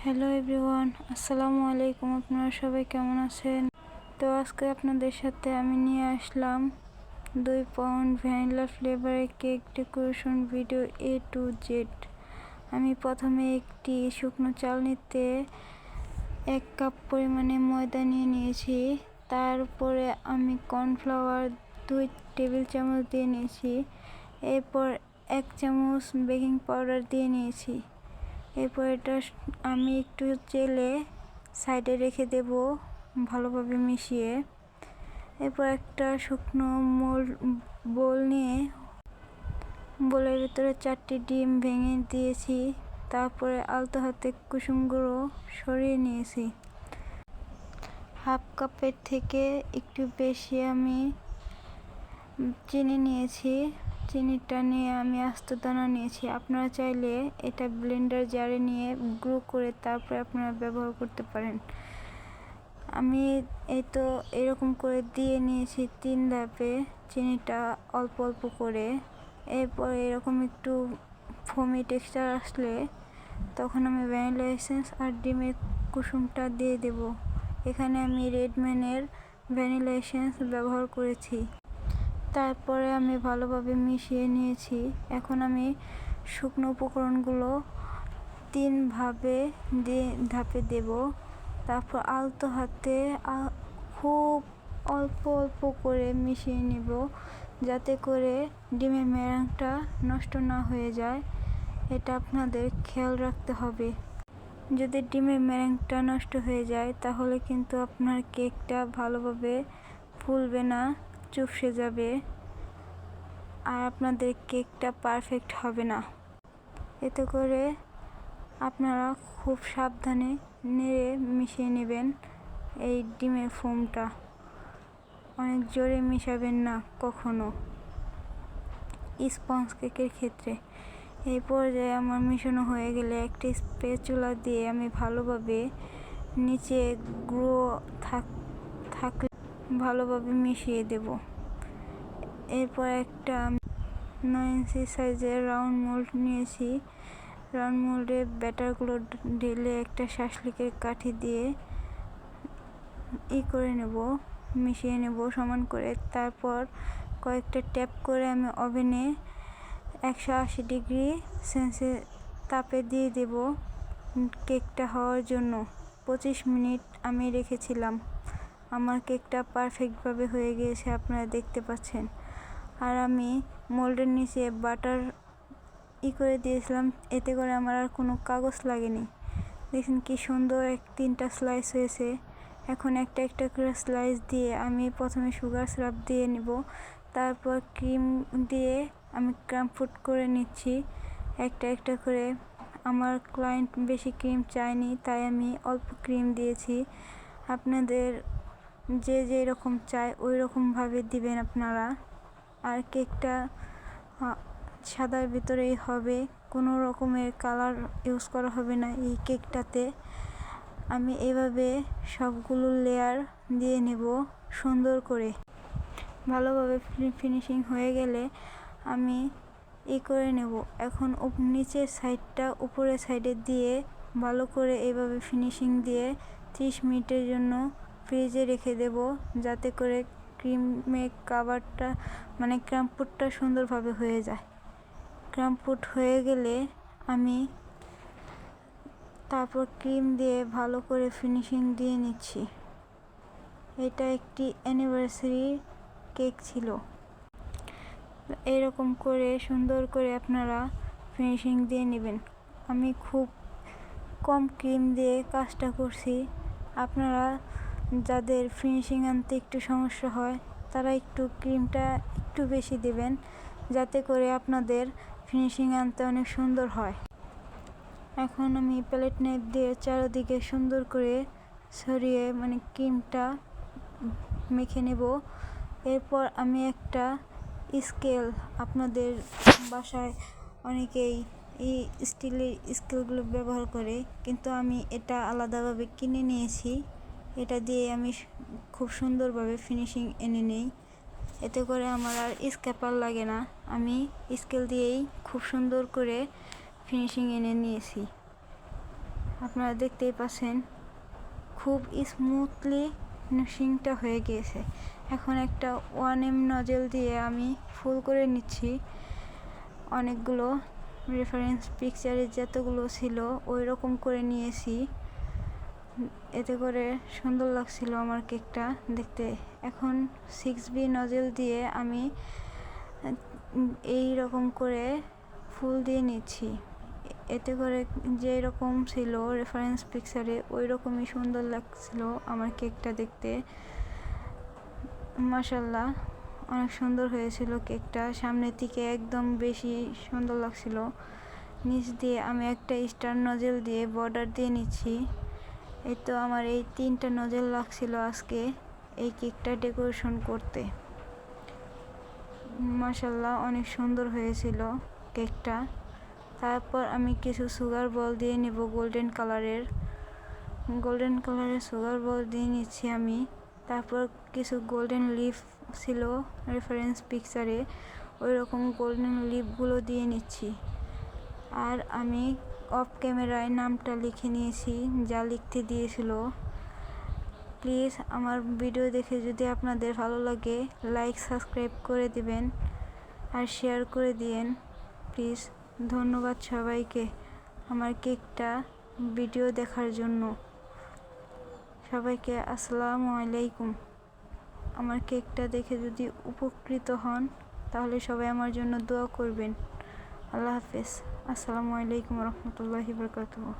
Hello everyone, আসসালামু আলাইকুম। আপনারা সবাই কেমন আছেন? তো আজকে আপনাদের সাথে আমি নিয়ে আসলাম 2 পাউন্ড ভ্যানিলা ফ্লেভারের cake decoration video A to Z। আমি প্রথমে একটি শুকনো চালনিতে 1 কাপ পরিমাণে ময়দা নিয়ে নিয়েছি। তার উপরে আমি কর্নফ্লাওয়ার 2 টেবিল চামচ দিয়ে নিয়েছি। এরপর 1 চামচ বেকিং পাউডার দিয়ে নিয়েছি। এরপর এটা আমি একটু চেলে সাইডে রেখে দেব ভালোভাবে মিশিয়ে। এরপর একটা শুকনো বোল নিয়ে বোলের ভিতরে 4টি ডিম ভেঙে দিয়েছি। তারপরে আলতো হাতে কুসুম গুঁড়ো সরিয়ে নিয়েছি। হাফ কাপের থেকে একটু বেশি আমি চিনি নিয়েছি। চিনিটা নিয়ে আমি আস্ত দানা নিয়েছি। আপনারা চাইলে এটা ব্লেন্ডার জারে নিয়ে গুঁড়ো করে তারপরে আপনারা ব্যবহার করতে পারেন। আমি এই তো এরকম করে দিয়ে নিয়েছি 3 ধাপে চিনিটা অল্প অল্প করে। এরপর এরকম একটু ফোমি টেক্সচার আসলে তখন আমি ভ্যানিলা এসেন্স আর ডিমের কুসুমটা দিয়ে দেব। এখানে আমি রেডম্যানের ভ্যানিলা এসেন্স ব্যবহার করেছি। তারপরে আমি ভালোভাবে মিশিয়ে নিয়েছি। এখন আমি শুকনো উপকরণগুলো 3 ধাপে দেব। তারপর আলতো হাতে খুব অল্প অল্প করে মিশিয়ে নেব, যাতে করে ডিমের মেরাংটা নষ্ট না হয়ে যায়। এটা আপনাদের খেয়াল রাখতে হবে। যদি ডিমের মেরাংটা নষ্ট হয়ে যায় তাহলে কিন্তু আপনার কেকটা ভালোভাবে ফুলবে না, চুপসে যাবে আর আপনাদের কেকটা পারফেক্ট হবে না। এতে করে আপনারা খুব সাবধানে নেড়ে মিশিয়ে নেবেন এই ডিমের ফোমটা। অনেক জোরে মিশাবেন না কখনো স্পঞ্জ কেকের ক্ষেত্রে। এই পর্যায়ে আমার মিশানো হয়ে গেলে একটা স্প্যাচুলা দিয়ে আমি ভালোভাবে নিচে গুঁড়ো থাকলে ভালোভাবে মিশিয়ে দেব। এরপর একটা 9 ইঞ্চি সাইজের রাউন্ড মোল্ড নিয়েছি। রাউন্ড মোল্ডে ব্যাটারগুলো ঢেলে একটা শাসলিকের কাঠি দিয়ে করে নেব, মিশিয়ে নেব সমান করে। তারপর কয়েকটা ট্যাপ করে আমি ওভেনে 180 ডিগ্রি সেলসিয়াস তাপে দিয়ে দেব কেকটা হওয়ার জন্য। 25 মিনিট আমি রেখেছিলাম। আমার কেকটা পারফেক্টভাবে হয়ে গিয়েছে, আপনারা দেখতে পাচ্ছেন। আর আমি মোল্ডের নিচে বাটার করে দিয়েছিলাম, এতে করে আমার আর কোনো কাগজ লাগেনি। দেখুন কি সুন্দর 3টা স্লাইস হয়েছে। এখন একটা একটা করে স্লাইস দিয়ে আমি প্রথমে সুগার সিরাপ দিয়ে নিব। তারপর ক্রিম দিয়ে আমি ক্রাম্পড করে নিচ্ছি একটা একটা করে। আমার ক্লায়েন্ট বেশি ক্রিম চায়নি, তাই আমি অল্প ক্রিম দিয়েছি। আপনাদের যে যেরকম চায় ওই রকমভাবে দিবেন আপনারা। আর কেকটা সাদার ভিতরেই হবে, কোনো রকমের কালার ইউজ করা হবে না এই কেকটাতে। আমি এভাবে সবগুলো লেয়ার দিয়ে নেব সুন্দর করে। ভালোভাবে ফিনিশিং হয়ে গেলে আমি করে নেব। এখন নিচের সাইডটা উপরের সাইডে দিয়ে ভালো করে এইভাবে ফিনিশিং দিয়ে 30 মিনিটের জন্য ফ্রিজে রেখে দেব, যাতে করে ক্রিমের কাভারটা মানে ক্রাম্পটা সুন্দরভাবে হয়ে যায়। ক্রাম্পড হয়ে গেলে আমি তারপর ক্রিম দিয়ে ভালো করে ফিনিশিং দিয়ে নিচ্ছি। এটা একটি অ্যানিভার্সারি কেক ছিল। এরকম করে সুন্দর করে আপনারা ফিনিশিং দিয়ে নেবেন। আমি খুব কম ক্রিম দিয়ে কাজটা করছি। আপনারা যাদের ফিনিশিং আনতে একটু সমস্যা হয় তারা একটু ক্রিমটা একটু বেশি দেবেন, যাতে করে আপনাদের ফিনিশিং আনতে অনেক সুন্দর হয়। এখন আমি প্যালেট নাইফ দিয়ে চারিদিকে সুন্দর করে ছড়িয়ে ক্রিমটা মেখে নেব। এরপর আমি একটা স্কেল, আপনাদের বাসায় অনেকেই এই স্টিলের স্কেলগুলো ব্যবহার করে, কিন্তু আমি এটা আলাদাভাবে কিনে নিয়েছি। এটা দিয়ে আমি খুব সুন্দরভাবে ফিনিশিং এনে নেই। এতে করে আমার আর স্ক্র্যাপার লাগে না। আমি স্কেল দিয়েই খুব সুন্দর করে ফিনিশিং এনে নিয়েছি। আপনারা দেখতেই পাচ্ছেন খুব স্মুথলি ফিনিশিংটা হয়ে গিয়েছে। এখন একটা 1M নজেল দিয়ে আমি ফুল করে নিচ্ছি। অনেকগুলো রেফারেন্স পিকচারে যতগুলো ছিল ওই রকম করে নিয়েছি, এতে করে সুন্দর লাগছিল আমার কেকটা দেখতে। এখন 6B নজেল দিয়ে আমি এই রকম করে ফুল দিয়ে নিচ্ছি, এতে করে যে রকম ছিল রেফারেন্স পিকচারে ওই রকমই সুন্দর লাগছিল আমার কেকটা দেখতে। মাশাআল্লাহ, অনেক সুন্দর হয়েছিল কেকটা। সামনের দিকে একদম বেশি সুন্দর লাগছিল। নিচ দিয়ে আমি একটা স্টার নজেল দিয়ে বর্ডার দিয়ে নিচ্ছি। এই তো আমার এই 3টা নজেল লাগছিল আজকে এই কেকটা ডেকোরেশন করতে। মাশাআল্লাহ, অনেক সুন্দর হয়েছিল কেকটা। তারপর আমি কিছু সুগার বল দিয়ে নেব গোল্ডেন কালারের সুগার বল দিয়ে নিচ্ছি আমি। তারপর কিছু গোল্ডেন লিফ ছিল রেফারেন্স পিকচারে, ওই রকম গোল্ডেন লিফগুলো দিয়ে নিচ্ছি। আর আমি অফ ক্যামেরায় নামটা লিখে নিয়েছি যা লিখতে দিয়েছিল। প্লিজ আমার ভিডিও দেখে যদি আপনাদের ভালো লাগে লাইক সাবস্ক্রাইব করে দিবেন আর শেয়ার করে দিয়েন প্লিজ। ধন্যবাদ সবাইকে আমার কেকটা ভিডিও দেখার জন্য। সবাইকে আসসালামু আলাইকুম। আমার কেকটা দেখে যদি উপকৃত হন তাহলে সবাই আমার জন্য দোয়া করবেন। আল্লাহ হাফেজ। আসসালামু আলাইকুম রহমতুল্লাহি বারাকাতুহু।